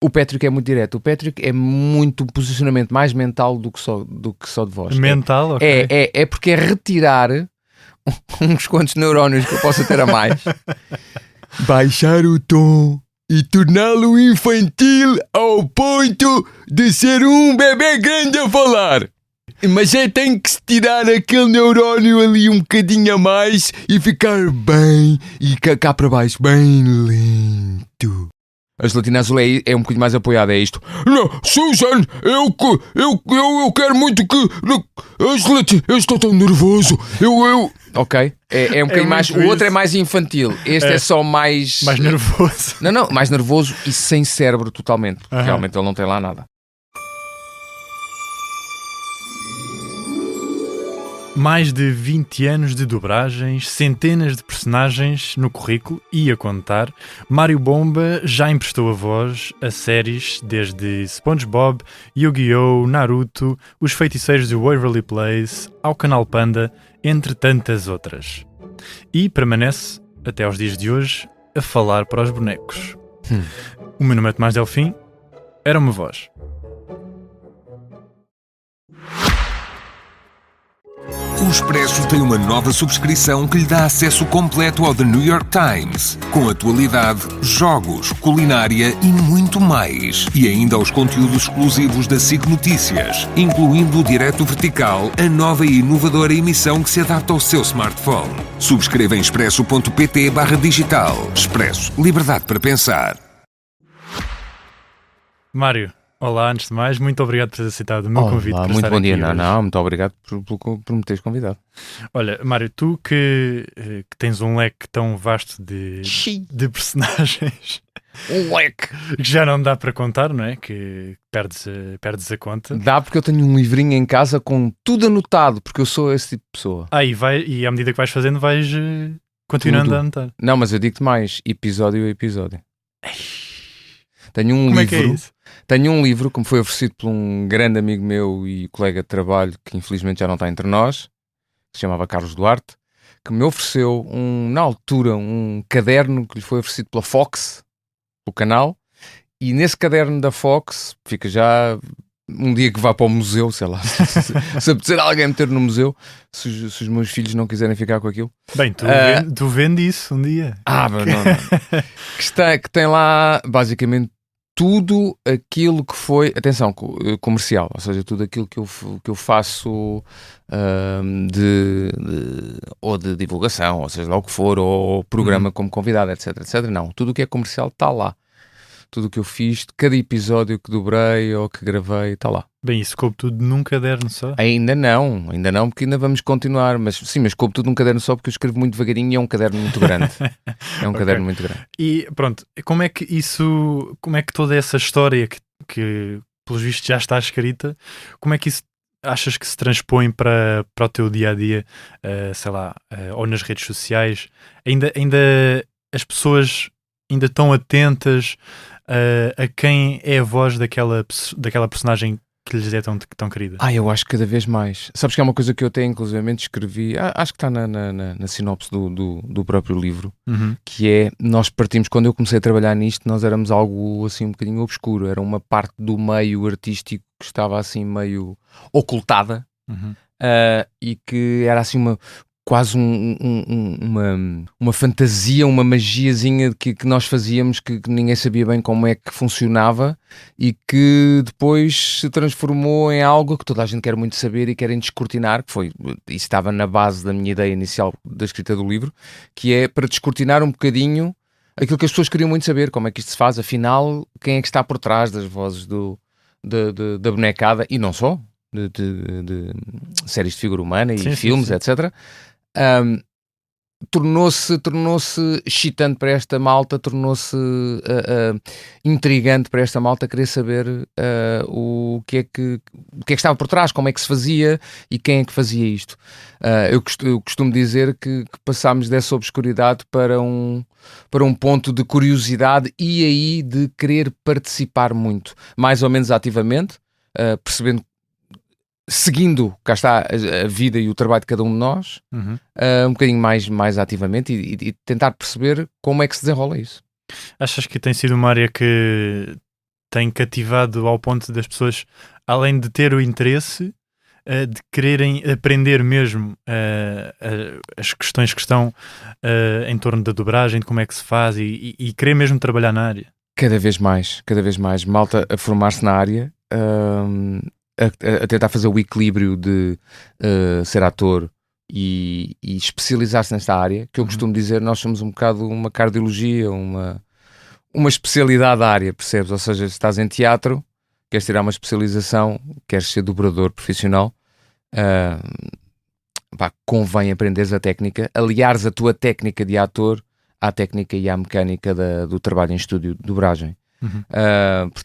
O Patrick é muito direto. O Patrick é muito um posicionamento mais mental do que só de voz. Mental, ok. É porque é retirar uns quantos neurónios que eu possa ter a mais, baixar o tom e torná-lo infantil ao ponto de ser um bebê grande a falar. Mas tem que se tirar aquele neurónio ali um bocadinho a mais e ficar bem, e cá para baixo, bem lento. A gelatina azul é um bocadinho mais apoiada, é isto. Não, Susan, eu quero muito que... A gelatina... Eu estou tão nervoso. Ok, é um bocadinho mais... O outro é mais infantil. Este é só mais... Mais nervoso. Não, mais nervoso e sem cérebro totalmente. Porque realmente ele não tem lá nada. Mais de 20 anos de dobragens, centenas de personagens no currículo e a contar, Mário Bomba já emprestou a voz a séries desde SpongeBob, Yu-Gi-Oh!, Naruto, Os Feiticeiros de Waverly Place, ao Canal Panda, entre tantas outras. E permanece, até aos dias de hoje, a falar para os bonecos. O meu nome é Tomás Delfim, era uma voz. O Expresso tem uma nova subscrição que lhe dá acesso completo ao The New York Times, com atualidade, jogos, culinária e muito mais. E ainda aos conteúdos exclusivos da SIC Notícias, incluindo o Direto Vertical, a nova e inovadora emissão que se adapta ao seu smartphone. Subscreva em expresso.pt/digital. Expresso. Liberdade para pensar. Mário, olá, antes de mais, muito obrigado por teres aceitado o meu convite. Olá, muito bom dia. Muito obrigado por me teres convidado. Olha, Mário, tu que tens um leque tão vasto de personagens, Um leque que já não dá para contar, não é? Que perdes a conta. Dá, porque eu tenho um livrinho em casa com tudo anotado, porque eu sou esse tipo de pessoa. E à medida que vais fazendo, vais continuando Tudo. a anotar. Não, mas eu digo-te mais, episódio a episódio. Tenho um Como livro. É que é isso? Tenho um livro que me foi oferecido por um grande amigo meu e colega de trabalho, que infelizmente já não está entre nós, que se chamava Carlos Duarte, que me ofereceu, na altura, um caderno que lhe foi oferecido pela Fox, o canal, e nesse caderno da Fox, fica já um dia que vá para o museu, sei lá, se apetecer alguém meter no museu, se os meus filhos não quiserem ficar com aquilo. Bem, tu vende isso um dia. Mas não. Que tem lá, basicamente, tudo aquilo que foi, atenção, comercial, ou seja, tudo aquilo que eu faço ou de divulgação, ou seja, lá o que for, ou programa como convidado, etc, etc. Não, tudo o que é comercial está lá. Tudo o que eu fiz, cada episódio que dobrei ou que gravei, está lá. Bem, isso coube tudo num caderno só? Ainda não, porque ainda vamos continuar, mas sim, mas coube tudo num caderno só porque eu escrevo muito devagarinho e é um caderno muito grande. É um caderno muito grande. E pronto, como é que toda essa história que pelos vistos já está escrita, como é que isso achas que se transpõe para o teu dia-a-dia, sei lá, ou nas redes sociais? Ainda as pessoas ainda estão atentas a quem é a voz daquela personagem que lhes é tão querida? Eu acho que cada vez mais. Sabes que é uma coisa que eu até inclusivamente escrevi, acho que está na sinopse do próprio livro, que é, nós partimos, quando eu comecei a trabalhar nisto, nós éramos algo assim um bocadinho obscuro, era uma parte do meio artístico que estava assim meio ocultada, e que era assim quase uma fantasia, uma magiazinha que nós fazíamos que ninguém sabia bem como é que funcionava e que depois se transformou em algo que toda a gente quer muito saber e querem descortinar, que foi, isso estava na base da minha ideia inicial da escrita do livro, que é para descortinar um bocadinho aquilo que as pessoas queriam muito saber, como é que isto se faz, afinal, quem é que está por trás das vozes da bonecada, e não só, de séries de figura humana e filmes, sim. Etc. Tornou-se excitante para esta malta, tornou-se intrigante para esta malta querer saber o que é que estava por trás, como é que se fazia e quem é que fazia isto. Eu costumo dizer que passámos dessa obscuridade para um ponto de curiosidade e aí de querer participar muito, mais ou menos ativamente, percebendo, seguindo, cá está, a vida e o trabalho de cada um de nós, um bocadinho mais ativamente e tentar perceber como é que se desenrola isso. Achas que tem sido uma área que tem cativado ao ponto das pessoas, além de ter o interesse, de quererem aprender mesmo as questões que estão em torno da dobragem, de como é que se faz e querer mesmo trabalhar na área? Cada vez mais, malta a formar-se na área, a tentar fazer o equilíbrio de ser ator e especializar-se nesta área, que eu costumo dizer, nós somos um bocado uma cardiologia, uma especialidade da área, percebes? Ou seja, se estás em teatro, queres tirar uma especialização, queres ser dobrador profissional, convém aprenderes a técnica, aliares a tua técnica de ator à técnica e à mecânica do trabalho em estúdio de dobragem.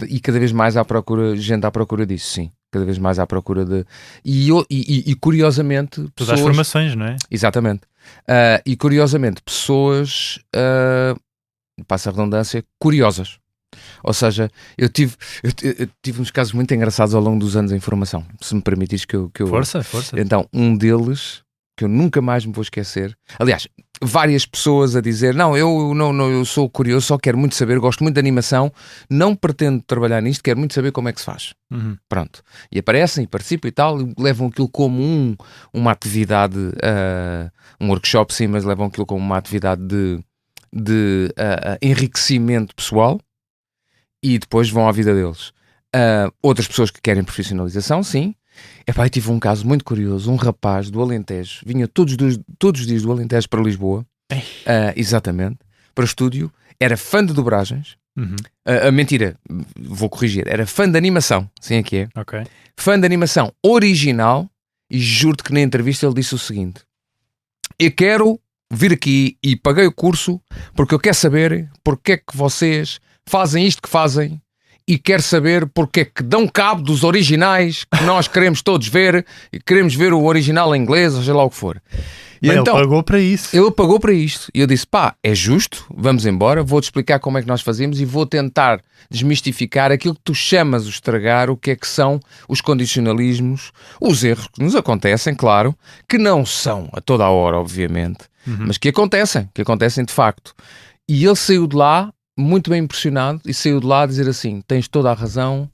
E cada vez mais gente à procura disso, sim. Cada vez mais à procura de... E curiosamente... Todas as formações, não é? Exatamente. E curiosamente, pessoas, passa a redundância, curiosas. Ou seja, eu tive uns casos muito engraçados ao longo dos anos em formação, se me permitires que eu... Força. Então, um deles, que eu nunca mais me vou esquecer, aliás, várias pessoas a dizer, não, eu sou curioso, só quero muito saber, gosto muito de animação, não pretendo trabalhar nisto, quero muito saber como é que se faz. Pronto. E aparecem, e participam e tal, e levam aquilo como uma atividade, um workshop sim, mas levam aquilo como uma atividade de enriquecimento pessoal, e depois vão à vida deles. Outras pessoas que querem profissionalização, sim. Eu tive um caso muito curioso, um rapaz do Alentejo, vinha todos os dias do Alentejo para Lisboa, exatamente, para o estúdio, era fã de dobragens, mentira, vou corrigir, era fã de animação, sim é que é, fã de animação original, e juro-te que na entrevista ele disse o seguinte: eu quero vir aqui e paguei o curso porque eu quero saber porque é que vocês fazem isto que fazem e quero saber porque é que dão cabo dos originais que nós queremos todos ver e queremos ver o original em inglês ou seja lá o que for. E bem, então, ele pagou para isso. Ele pagou para isto. E eu disse, é justo, vamos embora, vou-te explicar como é que nós fazemos e vou tentar desmistificar aquilo que tu chamas o estragar, o que é que são os condicionalismos, os erros que nos acontecem, claro, que não são a toda a hora, obviamente, mas que acontecem de facto. E ele saiu de lá muito bem impressionado e saiu de lá a dizer assim, tens toda a razão,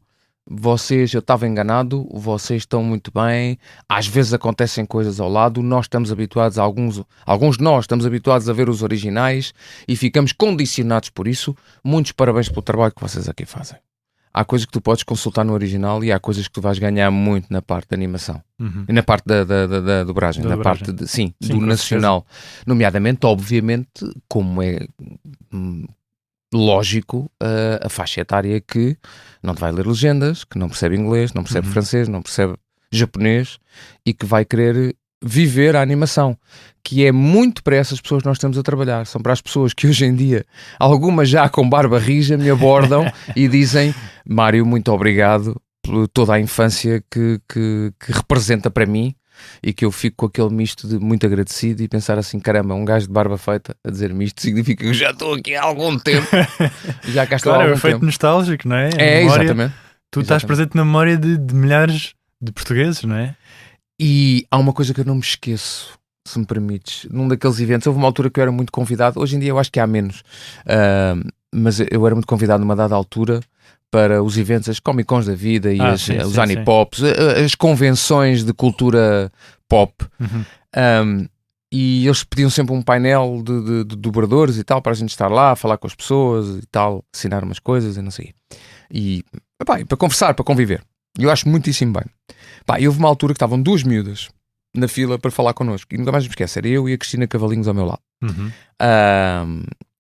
eu estava enganado, vocês estão muito bem, às vezes acontecem coisas ao lado, nós estamos habituados, alguns de nós estamos habituados a ver os originais e ficamos condicionados por isso. Muitos parabéns pelo trabalho que vocês aqui fazem. Há coisas que tu podes consultar no original e há coisas que tu vais ganhar muito na parte da animação e na parte da dobragem, na parte do nacional, nomeadamente, obviamente, como é lógico, a faixa etária que não te vai ler legendas, que não percebe inglês, não percebe francês, não percebe japonês e que vai querer viver a animação, que é muito para essas pessoas que nós estamos a trabalhar. São para as pessoas que hoje em dia, algumas já com barba rija, me abordam e dizem, Mário, muito obrigado por toda a infância que representa para mim, e que eu fico com aquele misto de muito agradecido e pensar assim, caramba, um gajo de barba feita a dizer-me isto significa que eu já estou aqui há algum tempo. Já cá estou há algum tempo. É um efeito nostálgico, não é? Exatamente. Tu estás presente na memória de milhares de portugueses, não é? E há uma coisa que eu não me esqueço, se me permites, num daqueles eventos, houve uma altura que eu era muito convidado, hoje em dia eu acho que há menos, mas eu era muito convidado numa dada altura para os eventos, as Comic-Cons da vida e os Anipops, as convenções de cultura pop. E eles pediam sempre um painel de dobradores e tal, para a gente estar lá, falar com as pessoas e tal, ensinar umas coisas e não sei. E para conversar, para conviver. E eu acho muitíssimo bem. E houve uma altura que estavam duas miúdas na fila para falar connosco. E nunca mais me esqueço, era eu e a Cristina Cavalinhos ao meu lado.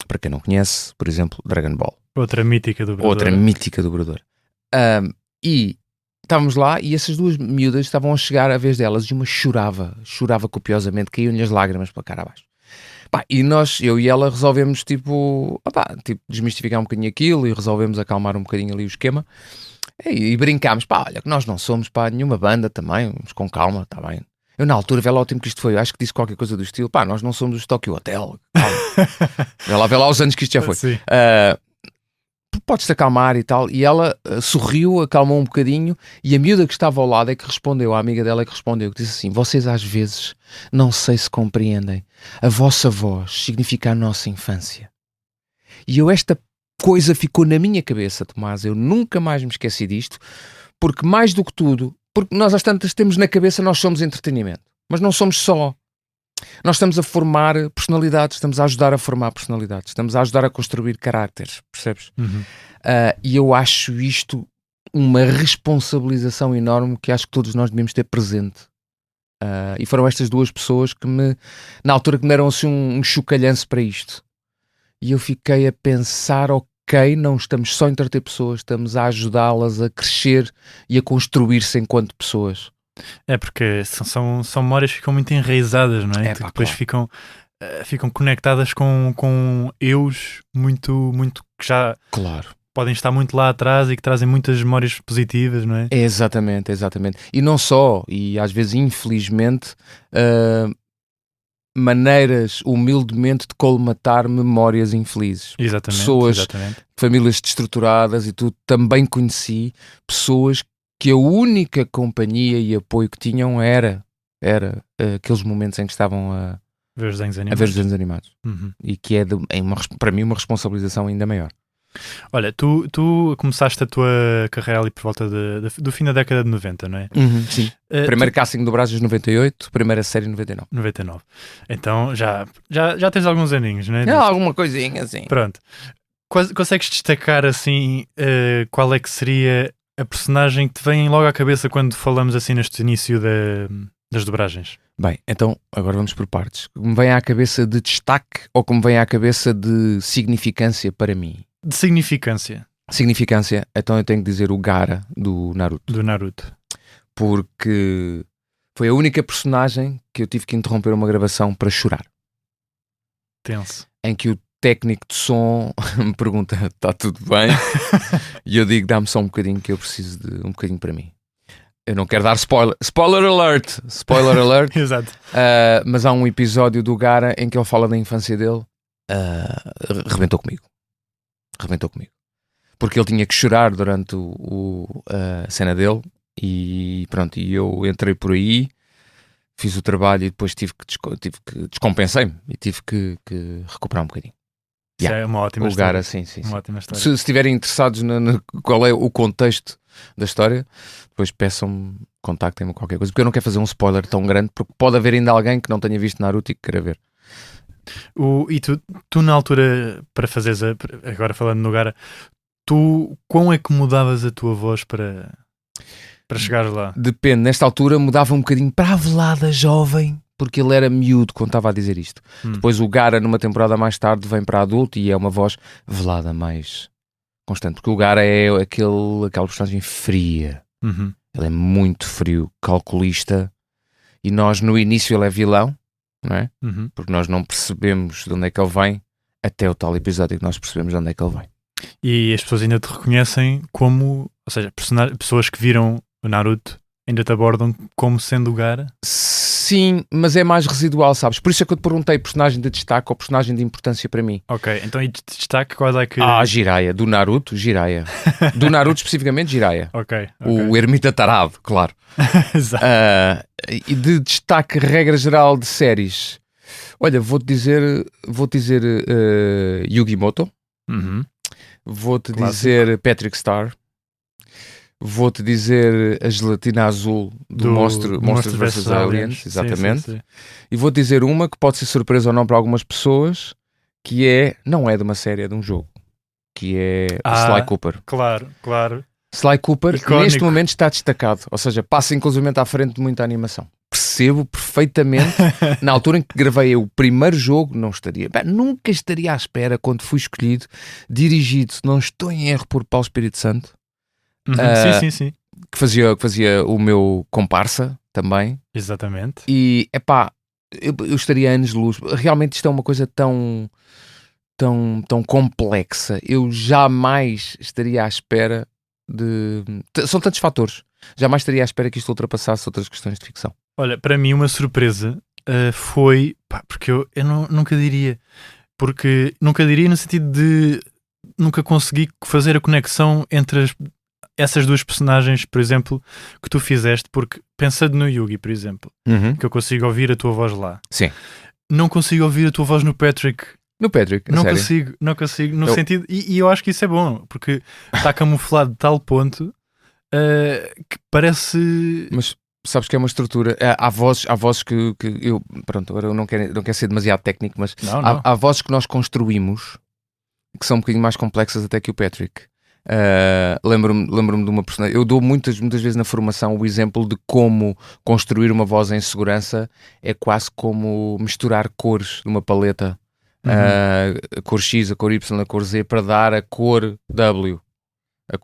Para quem não conhece, por exemplo, Dragon Ball. Outra mítica dobradora. E estávamos lá e essas duas miúdas estavam a chegar à vez delas e uma chorava copiosamente, caíam-lhe as lágrimas pela cara abaixo. E eu e ela resolvemos tipo desmistificar um bocadinho aquilo e resolvemos acalmar um bocadinho ali o esquema e brincámos, olha que nós não somos nenhuma banda também, vamos com calma, está bem. Eu na altura, vê lá o tempo que isto foi, acho que disse qualquer coisa do estilo, nós não somos os Tokyo Hotel, calma. vê lá os anos que isto já foi. Podes-te acalmar e tal. E ela sorriu, acalmou um bocadinho e a miúda que estava ao lado é que respondeu, a amiga dela é que respondeu, que disse assim, vocês às vezes não sei se compreendem, a vossa voz significa a nossa infância. E eu esta coisa ficou na minha cabeça, Tomás, eu nunca mais me esqueci disto, porque mais do que tudo, porque nós às tantas temos na cabeça, nós somos entretenimento, mas não somos só. Nós estamos a formar personalidades, estamos a ajudar a formar personalidades, estamos a ajudar a construir caráteres, percebes? E eu acho isto uma responsabilização enorme que acho que todos nós devemos ter presente. E foram estas duas pessoas que na altura que me deram assim um chocalhanço para isto. E eu fiquei a pensar, ok, não estamos só a entreter pessoas, estamos a ajudá-las a crescer e a construir-se enquanto pessoas. É porque são memórias que ficam muito enraizadas, não é? Que depois claro. ficam conectadas com eus muito que já podem estar muito lá atrás e que trazem muitas memórias positivas, não é? Exatamente. E não só, e às vezes infelizmente maneiras humildemente de colmatar memórias infelizes. Pessoas, famílias destruturadas, e tu também conheci pessoas que a única companhia e apoio que tinham era aqueles momentos em que estavam a ver os desenhos animados. E que é para mim uma responsabilização ainda maior. Olha, tu começaste a tua carreira ali por volta do fim da década de 90, não é? Sim. Primeiro casting de dobragens 98, primeira série 99. Então já tens alguns aninhos, não é? Alguma coisinha assim. Pronto. Consegues destacar assim qual é que seria a personagem que te vem logo à cabeça quando falamos assim neste início das dobragens? Bem, então agora vamos por partes. Que me vem à cabeça de destaque ou que me vem à cabeça de significância para mim? De significância. Significância, então eu tenho que dizer o Gaara do Naruto. Porque foi a única personagem que eu tive que interromper uma gravação para chorar. Tenso. Em que o técnico de som me pergunta, está tudo bem? E eu digo, dá-me só um bocadinho que eu preciso de um bocadinho para mim. Eu não quero dar spoiler. Spoiler alert. Exato. Mas há um episódio do Gaara em que ele fala da infância dele. Rebentou comigo. Porque ele tinha que chorar durante a cena dele. E pronto, e eu entrei por aí, fiz o trabalho e depois tive que descompensei-me e tive que recuperar um bocadinho. Isso é uma ótima história. Gaara, sim. Uma ótima história. Se estiverem interessados qual é o contexto da história, depois peçam-me, contactem-me qualquer coisa, porque eu não quero fazer um spoiler tão grande, porque pode haver ainda alguém que não tenha visto Naruto e que queira ver. E tu na altura, para fazeres agora falando no Gaara, tu quão é que mudavas a tua voz para chegares lá? Depende, nesta altura mudava um bocadinho para a velada jovem, porque ele era miúdo quando estava a dizer isto. Depois o Gaara, numa temporada mais tarde, vem para adulto e é uma voz velada mais constante, porque o Gaara é aquela personagem fria. Ele é muito frio, calculista, e nós no início ele é vilão, não é? Porque nós não percebemos de onde é que ele vem até o tal episódio que nós percebemos de onde é que ele vem. E as pessoas ainda te reconhecem como, ou seja, pessoas que viram o Naruto ainda te abordam como sendo o Gaara? Sim, mas é mais residual, sabes? Por isso é que eu te perguntei personagem de destaque ou personagem de importância para mim. Ok, então e de destaque qual é que... Jiraiya, do Naruto, Jiraiya. Do Naruto especificamente, Jiraiya. Ok. O ermita tarado, claro. Exato. E de destaque, regra geral de séries, olha, vou-te dizer Yu-Gi-Moto. Vou-te dizer Patrick Star. Vou-te dizer a gelatina azul do Monsters vs. Aliens, exatamente. Sim. E vou-te dizer uma que pode ser surpresa ou não para algumas pessoas, que não é de uma série, é de um jogo, que é Sly Cooper. Claro. Sly Cooper, icónico. Neste momento está destacado, ou seja, passa inclusivamente à frente de muita animação. Percebo perfeitamente, na altura em que gravei o primeiro jogo, nunca estaria à espera, quando fui escolhido, dirigido, se não estou em erro, por Paulo Espírito Santo. Sim. Que fazia o meu comparsa também. Exatamente. E, eu estaria anos de luz. Realmente isto é uma coisa tão complexa. Eu jamais estaria à espera de... São tantos fatores. Jamais estaria à espera que isto ultrapassasse outras questões de ficção. Olha, para mim uma surpresa foi... porque eu nunca diria. Porque nunca diria no sentido de... Nunca consegui fazer a conexão entre essas duas personagens, por exemplo, que tu fizeste, porque pensando no Yugi, por exemplo, que eu consigo ouvir a tua voz lá. Sim. Não consigo ouvir a tua voz no Patrick No Patrick, Não sério? não consigo, no sentido... E eu acho que isso é bom, porque está camuflado de tal ponto que parece... Mas sabes que é uma estrutura. Há vozes que eu. Pronto, agora eu não quero ser demasiado técnico, mas Não. há vozes que nós construímos que são um bocadinho mais complexas até que o Patrick. Lembro-me de uma personagem. Eu dou muitas vezes na formação o exemplo de como construir uma voz em segurança é quase como misturar cores de uma paleta. A cor X, a cor Y, a cor Z, para dar a cor W, a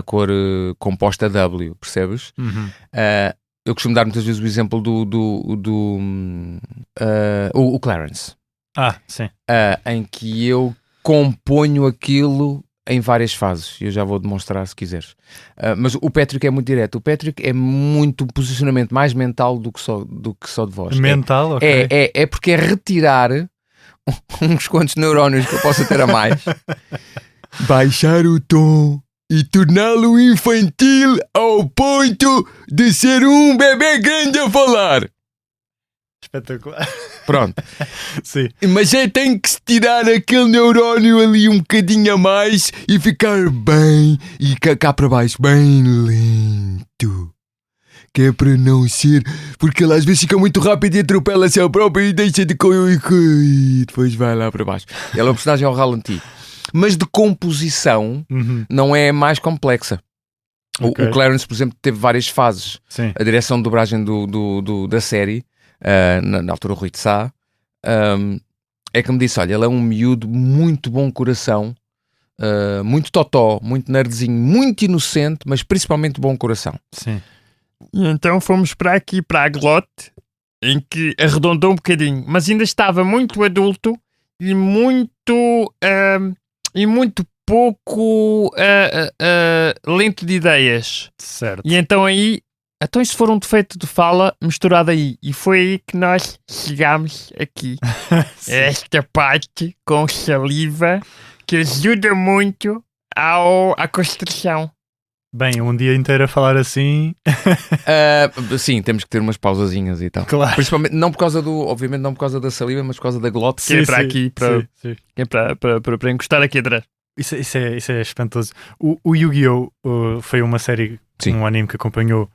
cor composta W, percebes? Eu costumo dar muitas vezes o exemplo o Clarence, sim. em que eu componho aquilo em várias fases. Eu já vou demonstrar se quiseres. Mas o Patrick é muito direto. O Patrick é muito um posicionamento mais mental do que só de voz. Mental, ok. É porque é retirar uns quantos neurónios que eu possa ter a mais, baixar o tom e torná-lo infantil ao ponto de ser um bebê grande a falar. Espetacular. Pronto. Sim. Mas tem que se tirar aquele neurónio ali um bocadinho a mais e ficar bem, e cá para baixo bem lento. Que é para não ser, porque ele às vezes fica muito rápido e atropela-se ao próprio e deixa de correr e depois vai lá para baixo. Ele é um personagem ao ralenti, mas de composição não é mais complexa. Okay. O Clarence, por exemplo, teve várias fases. Sim. A direção de dobragem da série, na altura o Rui de Sá, é que me disse, olha, ele é um miúdo muito bom coração, muito totó, muito nerdzinho, muito inocente, mas principalmente bom coração. Sim. E então fomos para aqui, para a Glote, em que arredondou um bocadinho, mas ainda estava muito adulto e muito pouco lento de ideias. Certo. E então então isso for um defeito de fala misturado aí. E foi aí que nós chegámos aqui. Esta parte com saliva que ajuda muito à construção. Bem, um dia inteiro a falar assim... Sim, temos que ter umas pausazinhas e tal. Claro. Principalmente, obviamente não por causa da saliva, mas por causa da glote. Que é para aqui, para encostar aqui atrás. Isso é espantoso. O Yu-Gi-Oh! Foi uma série, um anime que acompanhou.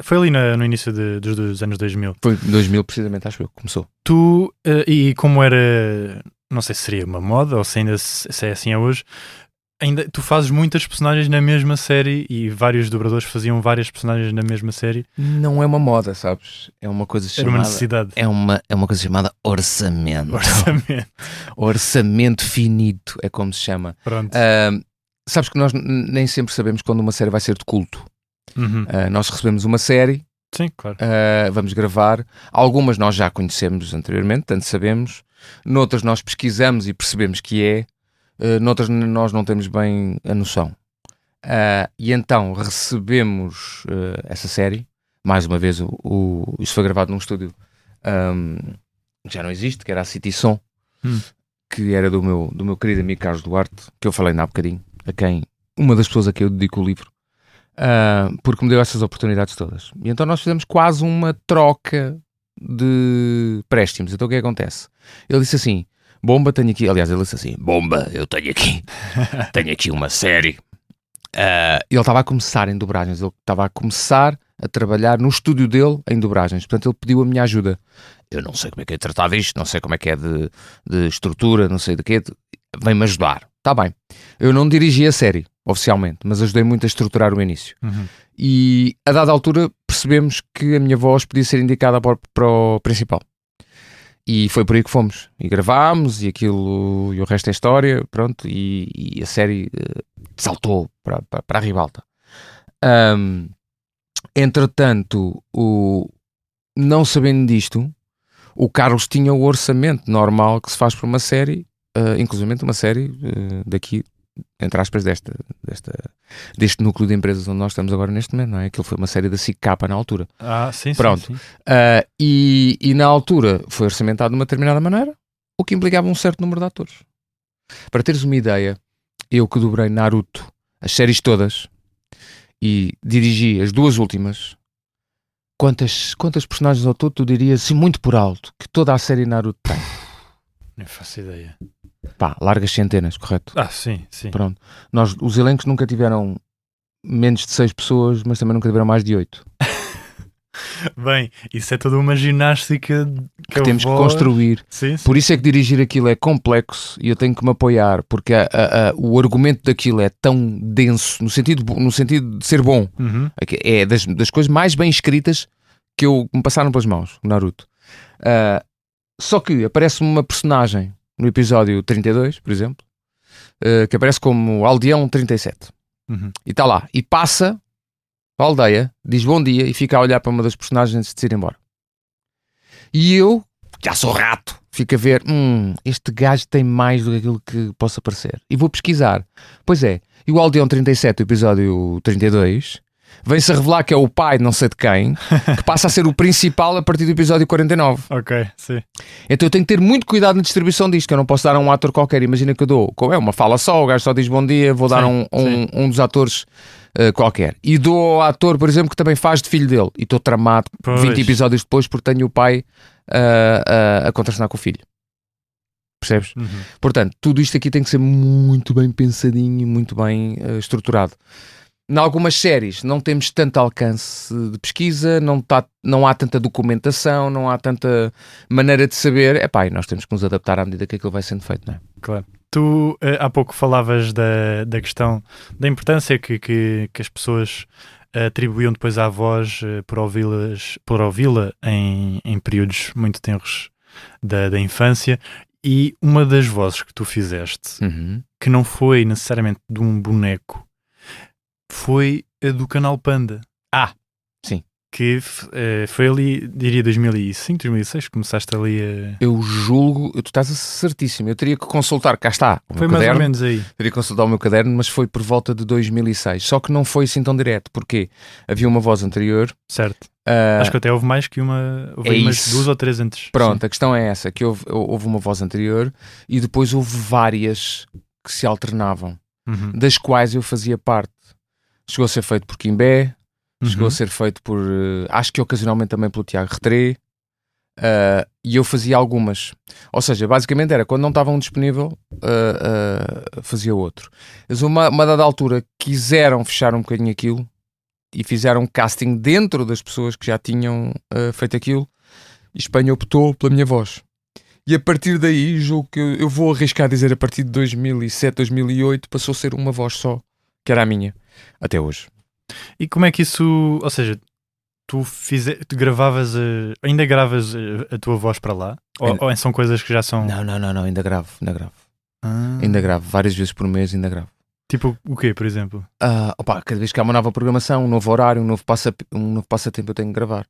Foi ali no início dos anos 2000. Foi 2000 precisamente, acho eu, começou. Tu, e como era, não sei se seria uma moda ou se ainda se é assim hoje, ainda tu fazes muitas personagens na mesma série e vários dobradores faziam várias personagens na mesma série. Não é uma moda, sabes? É uma coisa chamada... Era uma necessidade. É uma coisa chamada orçamento. Orçamento finito, é como se chama. Pronto. Sabes que nós nem sempre sabemos quando uma série vai ser de culto. Nós recebemos uma série, sim, claro. Vamos gravar. Algumas nós já conhecemos anteriormente, tanto sabemos. Noutras nós pesquisamos e percebemos que é. Noutras nós não temos bem a noção. E então recebemos essa série. Mais uma vez, isto foi gravado num estúdio que já não existe, que era a City Som, que era do meu querido amigo Carlos Duarte, que eu falei há bocadinho, uma das pessoas a quem eu dedico o livro, porque me deu essas oportunidades todas. E então nós fizemos quase uma troca de préstimos. Então o que acontece? Ele disse assim: Bomba, tenho aqui... Aliás, ele disse assim: Bomba, eu tenho aqui uma série. Ele estava a começar em dobragens. Ele estava a começar a trabalhar no estúdio dele em dobragens. Portanto, ele pediu a minha ajuda. Eu não sei como é que é tratar disto, não sei como é que é de estrutura, não sei de quê. Vem-me ajudar. Está bem. Eu não dirigi a série, oficialmente, mas ajudei muito a estruturar o início. E, a dada altura, percebemos que a minha voz podia ser indicada para o principal. E foi por aí que fomos. E gravámos, e aquilo, e o resto é história, pronto, e a série saltou para a ribalta. Entretanto, não sabendo disto, o Carlos tinha o orçamento normal que se faz para uma série, inclusive uma série daqui, entre aspas, deste núcleo de empresas onde nós estamos agora neste momento, não é? Aquilo foi uma série da SIC Capa na altura. Sim, pronto. Sim. E na altura foi orçamentado de uma determinada maneira, o que implicava um certo número de atores. Para teres uma ideia, eu que dobrei Naruto, as séries todas, e dirigi as duas últimas, quantas personagens ao todo tu dirias, assim, muito por alto, que toda a série Naruto tem? Nem faço ideia. Pá, largas centenas, correto? Sim. Pronto. Os elencos nunca tiveram menos de 6 pessoas, mas também nunca tiveram mais de 8. Bem, isso é toda uma ginástica Que temos que construir. Sim. Por isso é que dirigir aquilo é complexo e eu tenho que me apoiar, porque o argumento daquilo é tão denso, no sentido de ser bom. Uhum. É das coisas mais bem escritas que me passaram pelas mãos, o Naruto. Só que aparece uma personagem no episódio 32, por exemplo, que aparece como Aldeão 37. Uhum. E está lá. E passa para a aldeia, diz bom dia e fica a olhar para uma das personagens antes de se ir embora. E eu, já sou rato, fico a ver, este gajo tem mais do que aquilo que possa parecer. E vou pesquisar. Pois é, e o Aldeão 37, o episódio 32, vem-se a revelar que é o pai de não sei de quem, que passa a ser o principal a partir do episódio 49. Ok, sim. Então eu tenho que ter muito cuidado na distribuição disto, que eu não posso dar a um ator qualquer. Imagina que eu dou, como é uma fala só, o gajo só diz bom dia, vou dar um dos atores qualquer. E dou ao ator, por exemplo, que também faz de filho dele. E estou tramado 20 episódios depois porque tenho o pai a contracenar com o filho. Percebes? Uhum. Portanto, tudo isto aqui tem que ser muito bem pensadinho e muito bem estruturado. Em algumas séries não temos tanto alcance de pesquisa, não há tanta documentação, não há tanta maneira de saber. E nós temos que nos adaptar à medida que aquilo vai sendo feito, não é? Claro. Tu há pouco falavas da questão da importância que as pessoas atribuíam depois à voz por ouvi-la em períodos muito tenros da infância, e uma das vozes que tu fizeste, que não foi necessariamente de um boneco, foi a do canal Panda. Sim. Que foi ali, diria 2005, 2006, começaste ali a... Eu julgo, tu estás certíssimo, eu teria que consultar, cá está, o Foi meu mais caderno, ou menos aí. teria que consultar o meu caderno, mas foi por volta de 2006, só que não foi assim tão direto, porque havia uma voz anterior. Certo. Acho que até houve mais que uma, houve umas 2 ou 3 antes. Pronto, Sim. A questão é essa, que houve uma voz anterior e depois houve várias que se alternavam, das quais eu fazia parte. Chegou a ser feito por Quimbé, chegou a ser feito por, acho que ocasionalmente também pelo Tiago Retré, e eu fazia algumas. Ou seja, basicamente era, quando não estavam disponível, fazia outro. Mas uma dada altura quiseram fechar um bocadinho aquilo e fizeram casting dentro das pessoas que já tinham feito aquilo, e Espanha optou pela minha voz. E a partir daí, julgo que eu vou arriscar dizer, a partir de 2007, 2008, passou a ser uma voz só, que era a minha, até hoje. E como é que isso, ou seja, tu gravavas, ainda gravas a tua voz para lá? Ou são coisas que já são... Não, ainda gravo. Ainda gravo, várias vezes por mês ainda gravo. Tipo o quê, por exemplo? Cada vez que há uma nova programação, um novo horário, um novo passatempo, eu tenho que gravar.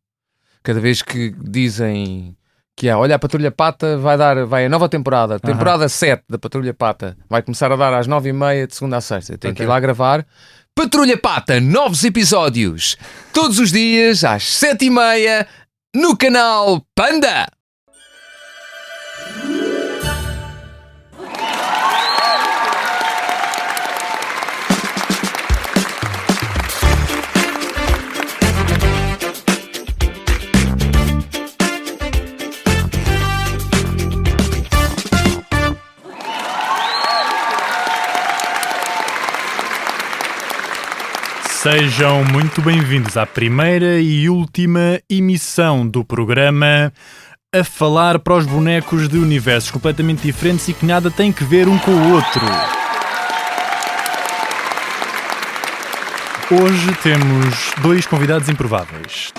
Cada vez que dizem que olha, a Patrulha Pata vai a nova temporada, temporada 7 da Patrulha Pata, vai começar a dar às 9h30 de segunda a sexta. Eu tenho que ir lá gravar. Patrulha Pata, novos episódios, todos os dias às 7h30 no canal Panda. Sejam muito bem-vindos à primeira e última emissão do programa A Falar para os Bonecos de universos completamente diferentes e que nada têm que ver um com o outro. Hoje temos 2 convidados improváveis.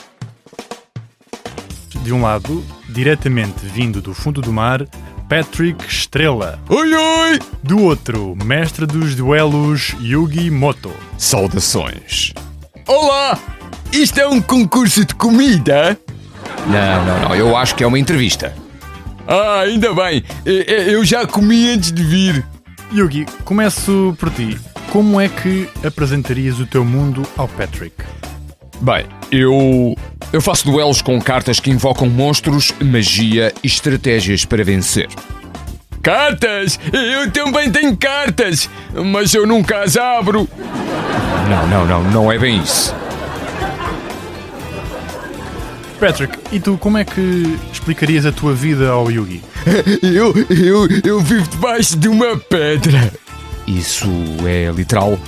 De um lado, diretamente vindo do fundo do mar, Patrick Estrela. Oi, oi! Do outro, mestre dos duelos Yugi Moto. Saudações. Olá! Isto é um concurso de comida? Não, eu acho que é uma entrevista. Ainda bem, eu já comi antes de vir. Yugi, começo por ti. Como é que apresentarias o teu mundo ao Patrick? Bem, eu faço duelos com cartas que invocam monstros, magia e estratégias para vencer. Cartas? Eu também tenho cartas, mas eu nunca as abro. Não é bem isso. Patrick, e tu como é que explicarias a tua vida ao Yugi? Eu vivo debaixo de uma pedra. Isso é literal?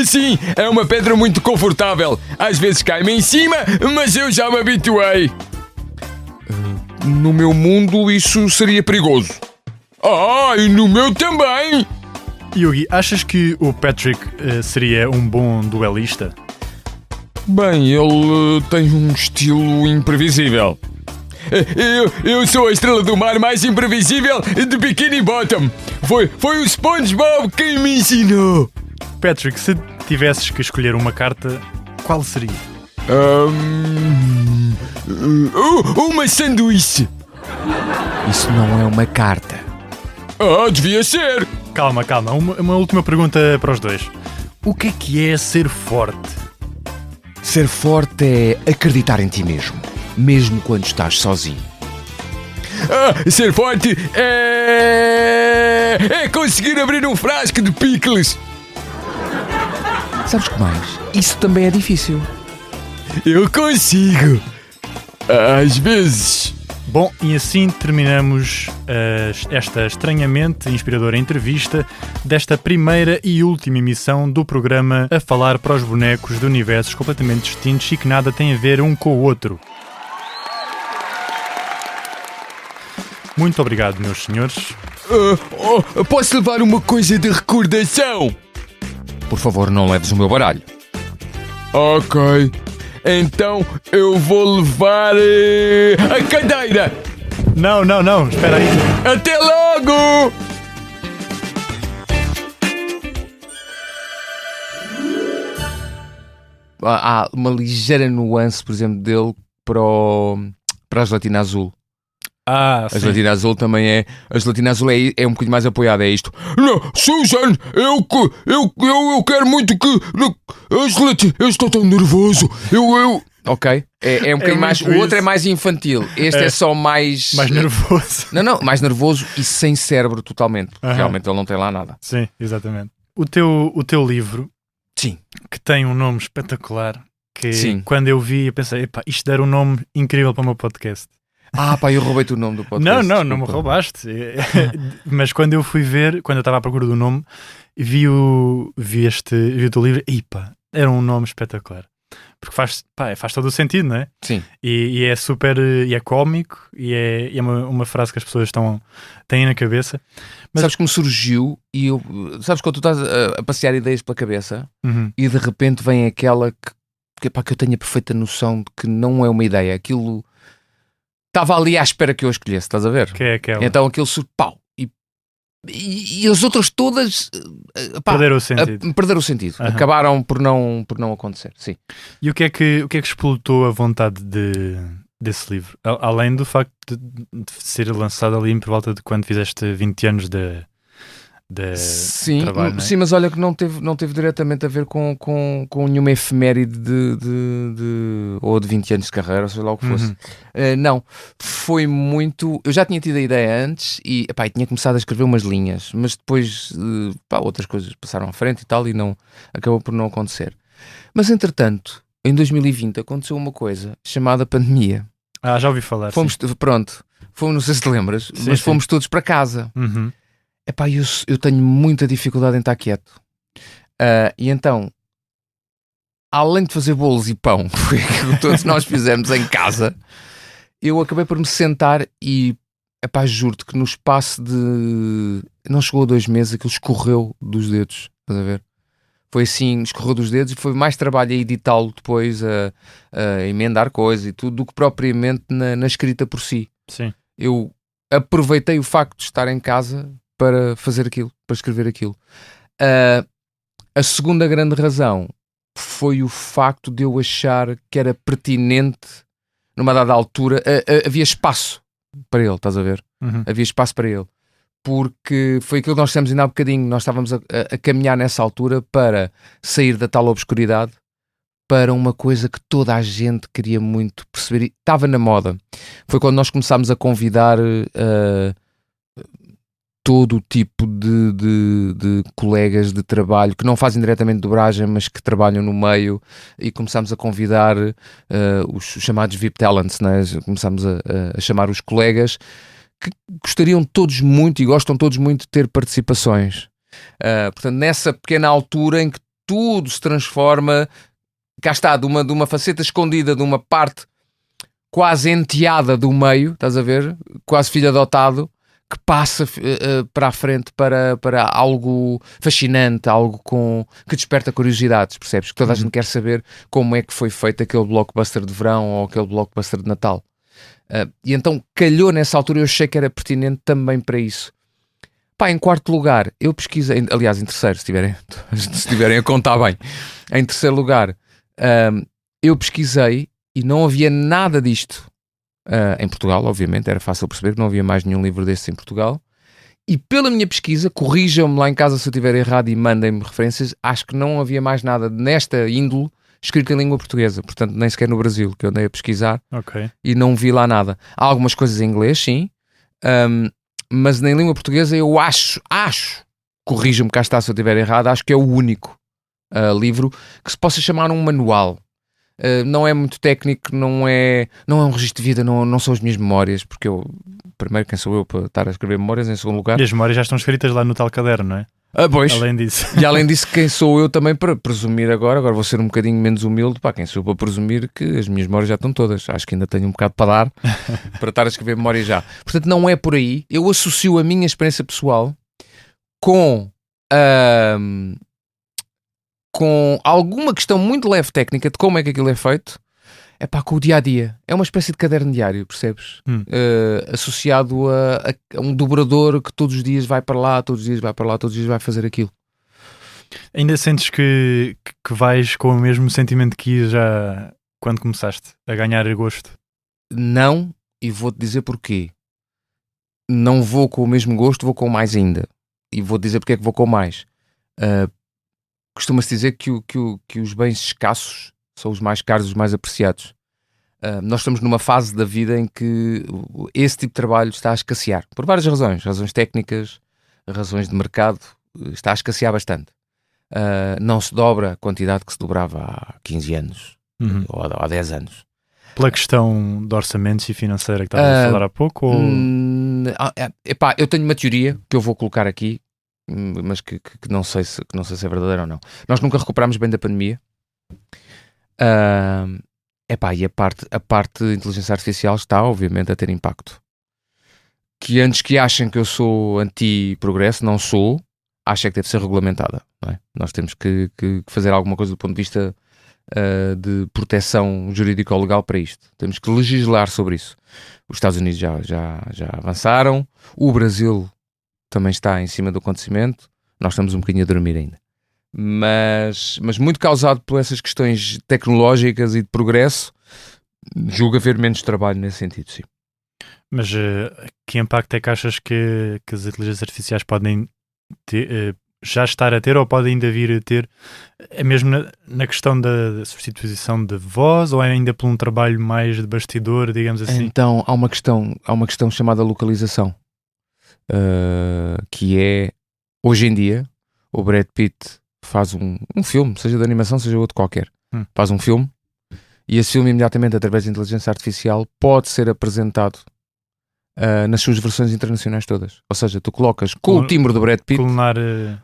Sim, é uma pedra muito confortável. Às vezes cai-me em cima, mas eu já me habituei. No meu mundo isso seria perigoso. E no meu também. Yugi, achas que o Patrick seria um bom duelista? Bem, ele tem um estilo imprevisível. Eu sou a estrela do mar mais imprevisível de Bikini Bottom. Foi o SpongeBob quem me ensinou. Patrick, se tivesses que escolher uma carta, qual seria? Uma sanduíche. Isso não é uma carta. Devia ser. Calma. Uma última pergunta para os dois. O que é ser forte? Ser forte é acreditar em ti mesmo, mesmo quando estás sozinho. Ser forte é conseguir abrir um frasco de picles. Sabes que mais? Isso também é difícil. Eu consigo. Às vezes. Bom, e assim terminamos esta estranhamente inspiradora entrevista desta primeira e última emissão do programa A Falar para os Bonecos de universos completamente distintos e que nada têm a ver um com o outro. Muito obrigado, meus senhores. Posso levar uma coisa de recordação? Por favor, não leves o meu baralho. Ok. Então eu vou levar a cadeira. Não, espera aí. Até logo! Há uma ligeira nuance, por exemplo, dele para a gelatina azul. A gelatina azul também é. A gelatina azul é um bocadinho mais apoiada, é isto. Não, Susan, eu quero muito que. A gelatina. Eu estou tão nervoso. Ok. É um bocadinho mais. O outro é mais infantil. Este é só mais. Mais nervoso. Não, mais nervoso e sem cérebro totalmente. Realmente ele não tem lá nada. Sim, exatamente. O teu livro. Sim. Que tem um nome espetacular. Que Sim. Quando eu vi, eu pensei, isto era um nome incrível para o meu podcast. Eu roubei-te o nome do podcast. Não me roubaste. Mas quando eu fui ver, quando eu estava à procura do nome, vi o teu livro e era um nome espetacular. Porque faz todo o sentido, não é? Sim. E é super, e é cómico, e é uma frase que as pessoas têm na cabeça. Mas... Sabes como surgiu e sabes quando tu estás a passear ideias pela cabeça e de repente vem aquela que eu tenho a perfeita noção de que não é uma ideia, aquilo estava ali à espera que eu escolhesse, estás a ver? Que é aquela. Então aquilo pau. E as outras todas perderam o sentido. Perderam o sentido. Acabaram por não acontecer, sim. E o que é que explotou a vontade desse livro? Além do facto de ser lançado ali por volta de quando fizeste 20 anos de trabalho, não é? Sim, mas olha que não teve diretamente a ver com nenhuma efeméride ou de 20 anos de carreira, ou seja lá o que fosse. Não, foi muito... Eu já tinha tido a ideia antes e tinha começado a escrever umas linhas, mas depois outras coisas passaram à frente e tal e acabou por não acontecer. Mas entretanto, em 2020 aconteceu uma coisa chamada pandemia. Já ouvi falar. Fomos, não sei se te lembras, mas fomos todos para casa. Eu tenho muita dificuldade em estar quieto. E então, além de fazer bolos e pão, que foi aquilo que todos nós fizemos em casa, eu acabei por me sentar e, juro-te que no espaço de... Não chegou a 2 meses, aquilo escorreu dos dedos, estás a ver? Foi assim, escorreu dos dedos e foi mais trabalho a editá-lo depois, a emendar coisas e tudo, do que propriamente na escrita por si. Sim. Eu aproveitei o facto de estar em casa para fazer aquilo, para escrever aquilo. A segunda grande razão foi o facto de eu achar que era pertinente, numa dada altura, havia espaço para ele, estás a ver? Havia espaço para ele. Porque foi aquilo que nós dissemos ainda há bocadinho, nós estávamos a caminhar nessa altura para sair da tal obscuridade para uma coisa que toda a gente queria muito perceber e estava na moda. Foi quando nós começámos a convidar todo o tipo de colegas de trabalho que não fazem diretamente dobragem, mas que trabalham no meio, e começámos a convidar os chamados VIP Talents, né? Começámos a chamar os colegas que gostariam todos muito e gostam todos muito de ter participações. Portanto, nessa pequena altura em que tudo se transforma, cá está, de uma faceta escondida, de uma parte quase enteada do meio, estás a ver? Quase filho adotado, que passa para a frente para algo fascinante, algo que desperta curiosidades, percebes? Que toda a gente quer saber como é que foi feito aquele blockbuster de verão ou aquele blockbuster de Natal. E então calhou nessa altura, eu achei que era pertinente também para isso. Pá, em quarto lugar, eu pesquisei, aliás, em terceiro, se tiverem a contar bem, em terceiro lugar, eu pesquisei e não havia nada disto. Em Portugal, obviamente, era fácil perceber que não havia mais nenhum livro desses em Portugal. E pela minha pesquisa, corrijam-me lá em casa se eu estiver errado e mandem-me referências, acho que não havia mais nada nesta índole escrito em língua portuguesa, portanto nem sequer no Brasil, que eu andei a pesquisar e não vi lá nada. Há algumas coisas em inglês, sim, mas na língua portuguesa eu acho, corrijam-me cá está se eu estiver errado, acho que é o único livro que se possa chamar um manual. Não é muito técnico, não é um registro de vida, não são as minhas memórias, porque eu, primeiro, quem sou eu para estar a escrever memórias, em segundo lugar... E as memórias já estão escritas lá no tal caderno, não é? Pois. Além disso. E além disso, quem sou eu também para presumir agora vou ser um bocadinho menos humilde, pá, quem sou eu para presumir que as minhas memórias já estão todas, acho que ainda tenho um bocado para dar, para estar a escrever memórias já. Portanto, não é por aí, eu associo a minha experiência pessoal com alguma questão muito leve técnica de como é que aquilo é feito, é pá, com o dia-a-dia. É uma espécie de caderno diário, percebes? Associado a um dobrador que todos os dias vai para lá, todos os dias vai para lá, todos os dias vai fazer aquilo. Ainda sentes que vais com o mesmo sentimento que ias já quando começaste a ganhar gosto? Não, e vou-te dizer porquê. Não vou com o mesmo gosto, vou com mais ainda. E vou-te dizer porque é que vou com mais. Costuma-se dizer que os bens escassos são os mais caros, os mais apreciados. Nós estamos numa fase da vida em que esse tipo de trabalho está a escassear, por várias razões técnicas, razões de mercado, está a escassear bastante. Não se dobra a quantidade que se dobrava há 15 anos ou há 10 anos. Pela questão de orçamentos e financeira que estavas a falar há pouco? Ou... Epá, eu tenho uma teoria que eu vou colocar aqui, mas que não sei se é verdadeira ou não. Nós nunca recuperámos bem da pandemia. E a parte de inteligência artificial está obviamente a ter impacto. Que antes que achem que eu sou anti-progresso, não sou, acho que deve ser regulamentada, não é? Nós temos que fazer alguma coisa do ponto de vista de proteção jurídico-legal para isto. Temos que legislar sobre isso. Os Estados Unidos já avançaram, o Brasil também está em cima do acontecimento, nós estamos um bocadinho a dormir ainda. Mas muito causado por essas questões tecnológicas e de progresso, julgo haver menos trabalho nesse sentido, sim. Mas que impacto é que achas que as inteligências artificiais podem ter, já estar a ter ou podem ainda vir a ter, é mesmo na questão da substituição de voz, ou é ainda por um trabalho mais de bastidor, digamos assim? Então, há uma questão chamada localização, que é, hoje em dia, o Brad Pitt faz um filme, seja de animação, seja outro qualquer, faz um filme, e esse filme imediatamente, através da inteligência artificial, pode ser apresentado nas suas versões internacionais todas. Ou seja, tu colocas com o timbre do Brad Pitt,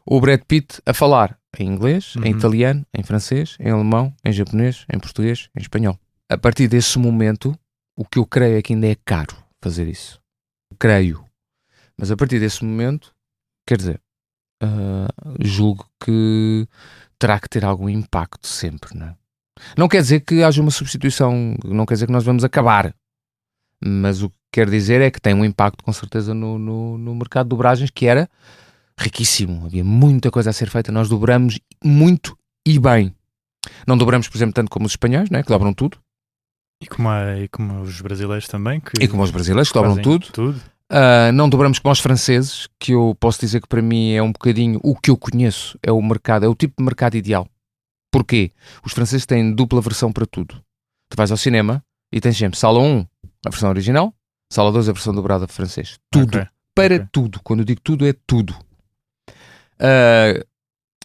o Brad Pitt a falar em inglês, em italiano, em francês, em alemão, em japonês, em português, em espanhol. A partir desse momento, o que eu creio é que ainda é caro fazer isso. Creio. Mas a partir desse momento, quer dizer, julgo que terá que ter algum impacto sempre, não é? Não quer dizer que haja uma substituição, não quer dizer que nós vamos acabar, mas o que quer dizer é que tem um impacto com certeza no mercado de dobragens, que era riquíssimo, havia muita coisa a ser feita, nós dobramos muito e bem. Não dobramos, por exemplo, tanto como os espanhóis, não é? Que dobram tudo. E como os brasileiros também. E como os brasileiros, que dobram tudo. Não dobramos como os franceses, que eu posso dizer que para mim é um bocadinho o que eu conheço, é o mercado, é o tipo de mercado ideal. Porquê? Os franceses têm dupla versão para tudo. Tu vais ao cinema e tens sempre sala 1, a versão original, sala 2, a versão dobrada francês. Tudo. Okay. para tudo. Quando eu digo tudo, é tudo.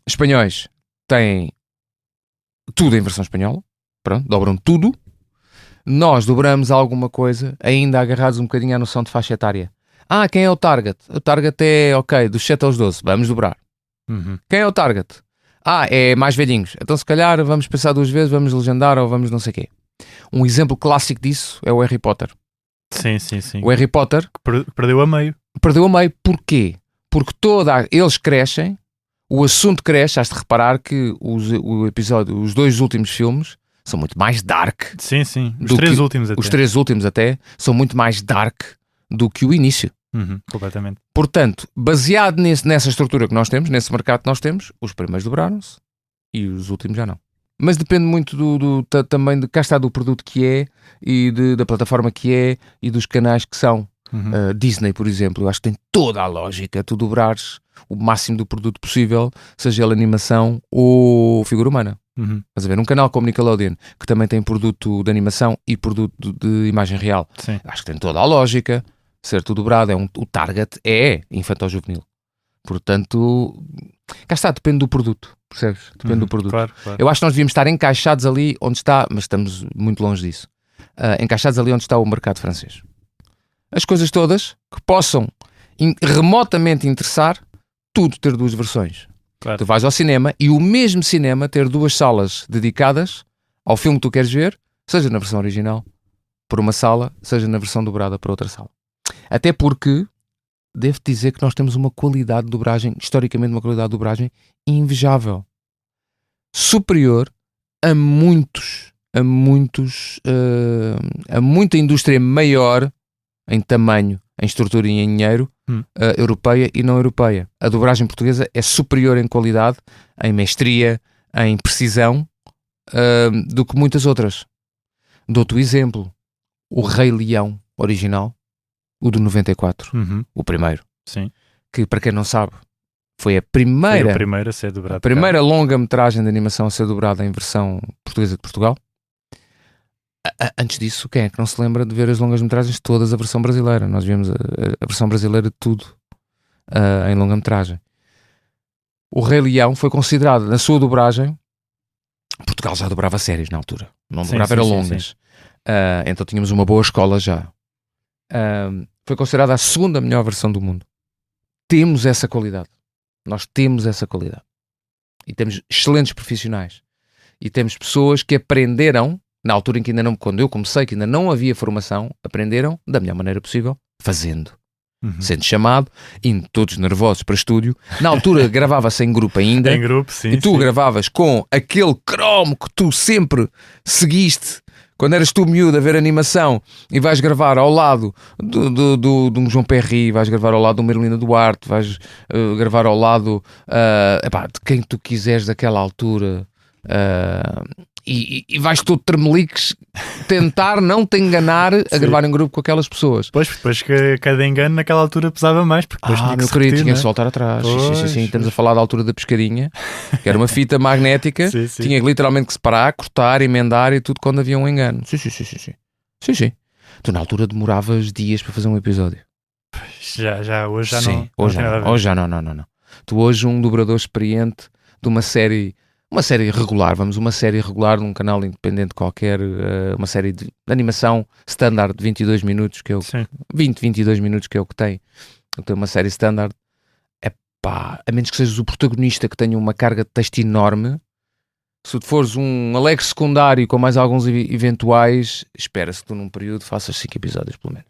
Espanhóis têm tudo em versão espanhola. Pronto, dobram tudo. Nós dobramos alguma coisa, ainda agarrados um bocadinho à noção de faixa etária. Quem é o target? O target é, ok, dos 7 aos 12, vamos dobrar. Quem é o target? É mais velhinhos. Então se calhar vamos pensar 2 vezes, vamos legendar ou vamos não sei o quê. Um exemplo clássico disso é o Harry Potter. Sim. O Harry Potter perdeu a meio. Perdeu a meio. Porquê? Porque eles crescem, o assunto cresce. Has de reparar que os 2 últimos filmes são muito mais dark. Sim. Os 3 últimos até são muito mais dark do que o início. Completamente. Portanto, baseado nessa estrutura que nós temos, nesse mercado que nós temos, os primeiros dobraram-se e os últimos já não. Mas depende muito também de cá está do produto que é e da plataforma que é e dos canais que são. Disney, por exemplo, eu acho que tem toda a lógica tu dobrares o máximo do produto possível, seja ele animação ou figura humana. Estás a ver? Um canal como Nickelodeon, que também tem produto de animação e produto de imagem real. Sim. Acho que tem toda a lógica. Ser tudo dobrado, o target é infantil-juvenil. Portanto, cá está, depende do produto, percebes? Depende do produto. Claro. Eu acho que nós devíamos estar encaixados ali onde está, mas estamos muito longe disso. Encaixados ali onde está o mercado francês. As coisas todas que possam remotamente interessar, tudo ter 2 versões. Claro. Tu vais ao cinema e o mesmo cinema ter 2 salas dedicadas ao filme que tu queres ver, seja na versão original por uma sala, seja na versão dobrada para outra sala. Até porque devo-te dizer que nós temos uma qualidade de dobragem, historicamente uma qualidade de dobragem invejável, superior a muita indústria maior em tamanho, em estrutura e em dinheiro, europeia e não europeia. A dobragem portuguesa é superior em qualidade, em mestria, em precisão, do que muitas outras. Dou-te o exemplo, o Rei Leão original, o de 94, o primeiro. Sim. Que, para quem não sabe, foi a primeira a ser dobrada. A primeira longa-metragem de animação a ser dobrada em versão portuguesa de Portugal. Antes disso, quem é que não se lembra de ver as longas-metragens todas a versão brasileira? Nós vimos a versão brasileira de tudo em longa-metragem. O Rei Leão foi considerado, na sua dobragem, Portugal já dobrava séries na altura. Não dobrava, era longas. Então tínhamos uma boa escola já. Foi considerada a segunda melhor versão do mundo. Temos essa qualidade. Nós temos essa qualidade. E temos excelentes profissionais. E temos pessoas que aprenderam, na altura em que quando eu comecei, que ainda não havia formação, aprenderam da melhor maneira possível, fazendo. Sendo chamado, indo todos nervosos para estúdio. Na altura gravava-se em grupo ainda. Em grupo, sim. E tu gravavas com aquele cromo que tu sempre seguiste quando eras tu miúdo a ver animação e vais gravar ao lado de um João Perry, vais gravar ao lado de uma Merlina Duarte, vais gravar ao lado de quem tu quiseres daquela altura. E vais todo tremeliques tentar não te enganar a gravar em grupo com aquelas pessoas. Pois, depois que cada engano naquela altura pesava mais, porque depois tinha que meu se querido, repetir, tinha né? que voltar atrás. Pois, sim. Estamos a falar da altura da pescadinha, que era uma fita magnética, Sim. tinha literalmente que separar, cortar, emendar e tudo quando havia um engano. Sim. Tu na altura demoravas dias para fazer um episódio. Já hoje já sim, não. Hoje já não. Tu hoje um dobrador experiente de uma série regular num canal independente qualquer, uma série de animação standard de 22 minutos, que é o 22 minutos que é o que tem. Então uma série standard, a menos que sejas o protagonista que tenha uma carga de texto enorme, se tu fores um alegre secundário com mais alguns eventuais, espera-se que tu num período faças 5 episódios pelo menos.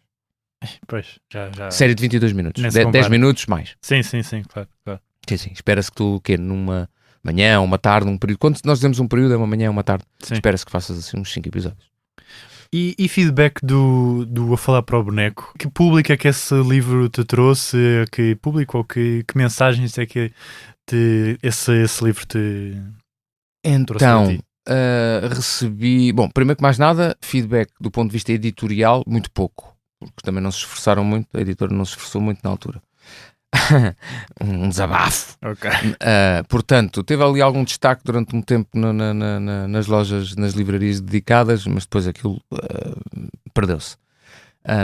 Pois, já. Série de 22 minutos, 10 minutos mais. Sim, claro. Sim, espera-se que tu, numa manhã, uma tarde, um período. Quando nós dizemos um período, é uma manhã, uma tarde. Sim. Espera-se que faças assim uns 5 episódios. E feedback do A Falar para o Boneco? Que público é que esse livro te trouxe? Que público ou que mensagens é que esse livro te trouxe a ti? Recebi... Bom, primeiro que mais nada, feedback do ponto de vista editorial, muito pouco. Porque também não se esforçaram muito, a editora não se esforçou muito na altura. Um desabafo. Ok. Portanto, teve ali algum destaque durante um tempo nas lojas, nas livrarias dedicadas, mas depois aquilo perdeu-se.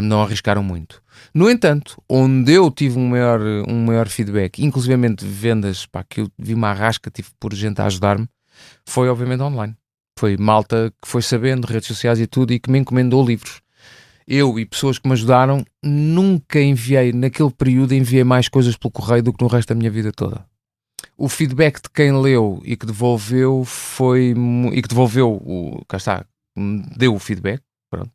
Não arriscaram muito. No entanto, onde eu tive um maior feedback, inclusivamente vendas, pá, que eu vi uma arrasca, tive por gente a ajudar-me, foi obviamente online. Foi malta que foi sabendo, redes sociais e tudo, e que me encomendou livros. Eu e pessoas que me ajudaram, nunca naquele período, enviei mais coisas pelo correio do que no resto da minha vida toda. O feedback de quem leu e que devolveu cá está, me deu o feedback, pronto,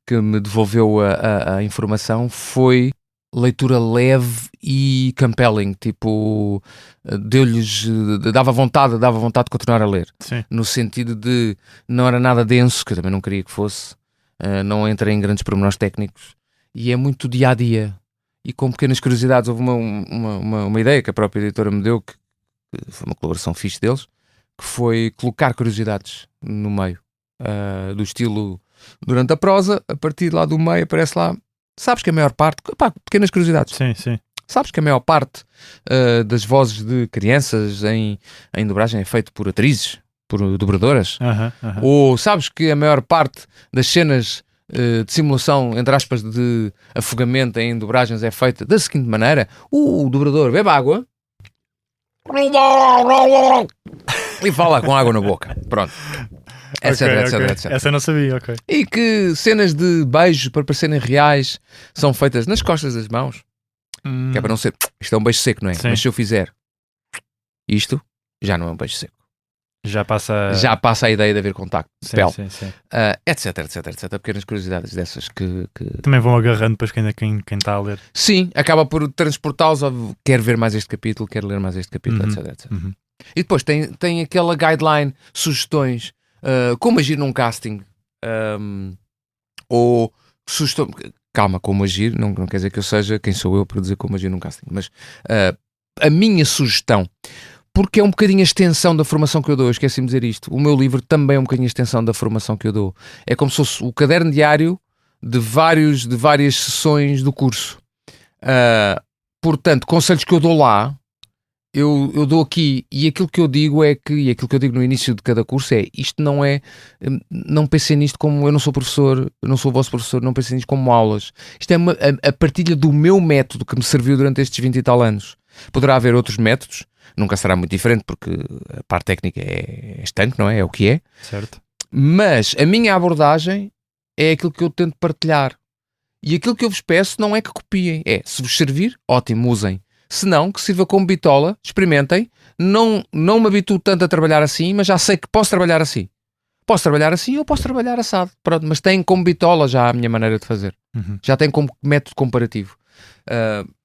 que me devolveu a informação, foi leitura leve e compelling, tipo, dava vontade de continuar a ler. Sim. No sentido de não era nada denso, que eu também não queria que fosse, não entra em grandes pormenores técnicos, e é muito dia a dia e com pequenas curiosidades. Houve uma ideia que a própria editora me deu, que foi uma colaboração fixe deles, que foi colocar curiosidades no meio, do estilo, durante a prosa, a partir lá do meio aparece lá, sabes que a maior parte, pequenas curiosidades, Sim. sabes que a maior parte das vozes de crianças em dobragem é feito por atrizes, por dobradoras, ou sabes que a maior parte das cenas de simulação, entre aspas, de afogamento em dobragens é feita da seguinte maneira: o dobrador bebe água e fala com água na boca, pronto, etc. Essa eu não sabia, ok. E que cenas de beijo, para parecerem reais, são feitas nas costas das mãos, que é para não ser, isto é um beijo seco, não é? Sim. Mas se eu fizer isto, já não é um beijo seco. Já passa a ideia de haver contacto de pele. Sim. Etc. Pequenas curiosidades dessas que... Também vão agarrando depois quem está a ler. Sim, acaba por transportá-los a quer ver mais este capítulo, quer ler mais este capítulo, etc. E depois tem aquela guideline, sugestões, como agir num casting, ou sugestão... Calma, como agir, não quer dizer que eu seja quem sou eu para dizer como agir num casting, mas a minha sugestão, porque é um bocadinho a extensão da formação que eu dou. Eu esqueci-me de dizer isto. O meu livro também é um bocadinho a extensão da formação que eu dou. É como se fosse o caderno diário de várias sessões do curso. Portanto, conselhos que eu dou lá, eu dou aqui, e aquilo que eu digo e aquilo que eu digo no início de cada curso é: isto não pensem nisto como, eu não sou professor, eu não sou o vosso professor, não pensem nisto como aulas. Isto é a partilha do meu método que me serviu durante estes 20 e tal anos. Poderá haver outros métodos, nunca será muito diferente, porque a parte técnica é estanque, não é? É o que é. Certo. Mas a minha abordagem é aquilo que eu tento partilhar. E aquilo que eu vos peço não é que copiem. É, se vos servir, ótimo, usem. Se não, que sirva como bitola, experimentem. Não me habituo tanto a trabalhar assim, mas já sei que posso trabalhar assim. Posso trabalhar assim ou posso trabalhar assado. Pronto, mas tem como bitola já a minha maneira de fazer. Já tem como método comparativo.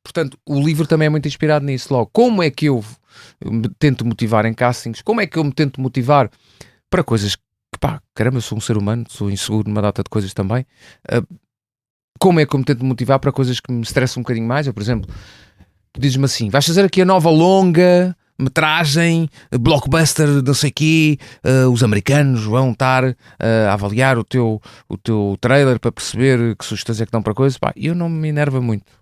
Portanto, o livro também é muito inspirado nisso. Logo, como é que eu me tento motivar em castings? Como é que eu me tento motivar para coisas que, caramba, eu sou um ser humano, sou inseguro numa data de coisas também. Como é que eu me tento motivar para coisas que me estressam um bocadinho mais? Eu, por exemplo, dizes-me assim: vais fazer aqui a nova longa metragem, blockbuster, não sei quê, os americanos vão estar a avaliar o teu trailer para perceber que sugestões é que dão para coisas. Eu não me enerva muito.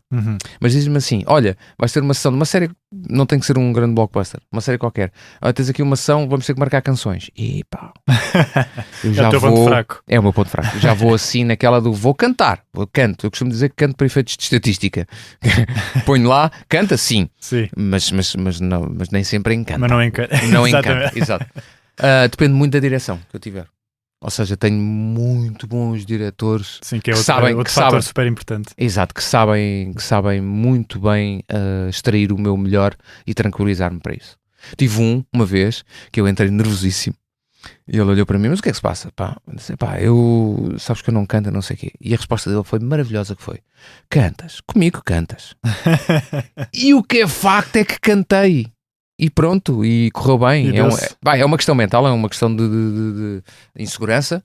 Mas diz-me assim: olha, vais ter uma sessão de uma série, não tem que ser um grande blockbuster, uma série qualquer. Tens aqui uma sessão, vamos ter que marcar canções. E eu já é o teu ponto fraco. É o meu ponto fraco. Eu já vou assim naquela do vou cantar. Canto. Eu costumo dizer que canto para efeitos de estatística. Ponho lá, canta sim. Mas nem sempre encanta. Mas não encanta. Não encanta, exato. Depende muito da direção que eu tiver. Ou seja, tenho muito bons diretores. Sim, que é outro fator super importante. Exato, que sabem muito bem extrair o meu melhor e tranquilizar-me para isso. Tive uma vez que eu entrei nervosíssimo e ele olhou para mim: mas o que é que se passa? Eu sabes que eu não canto, não sei o quê. E a resposta dele foi maravilhosa, que foi: cantas, comigo cantas. E o que é facto é que cantei. E pronto, e correu bem. É uma questão mental, é uma questão de insegurança,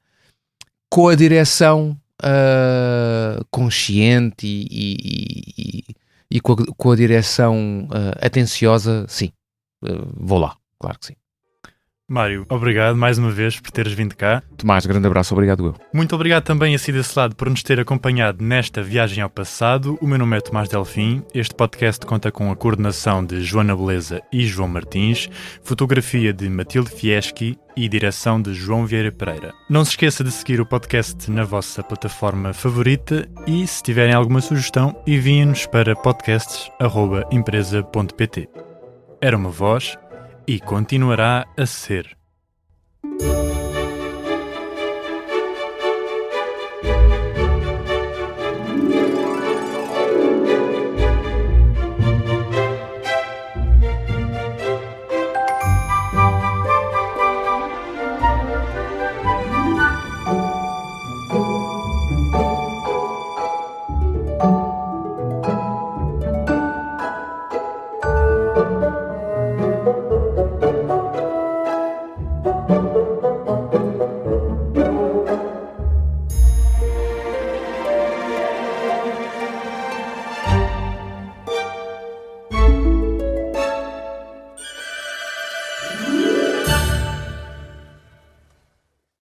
com a direção consciente e com a direção atenciosa. Sim, vou lá, claro que sim. Mário, obrigado mais uma vez por teres vindo cá. Tomás, grande abraço, obrigado eu. Muito obrigado também a si desse lado por nos ter acompanhado nesta viagem ao passado. O meu nome é Tomás Delfim. Este podcast conta com a coordenação de Joana Beleza e João Martins, fotografia de Matilde Fieschi e direção de João Vieira Pereira. Não se esqueça de seguir o podcast na vossa plataforma favorita e, se tiverem alguma sugestão, enviem-nos para podcasts@empresa.pt. Era uma voz e continuará a ser.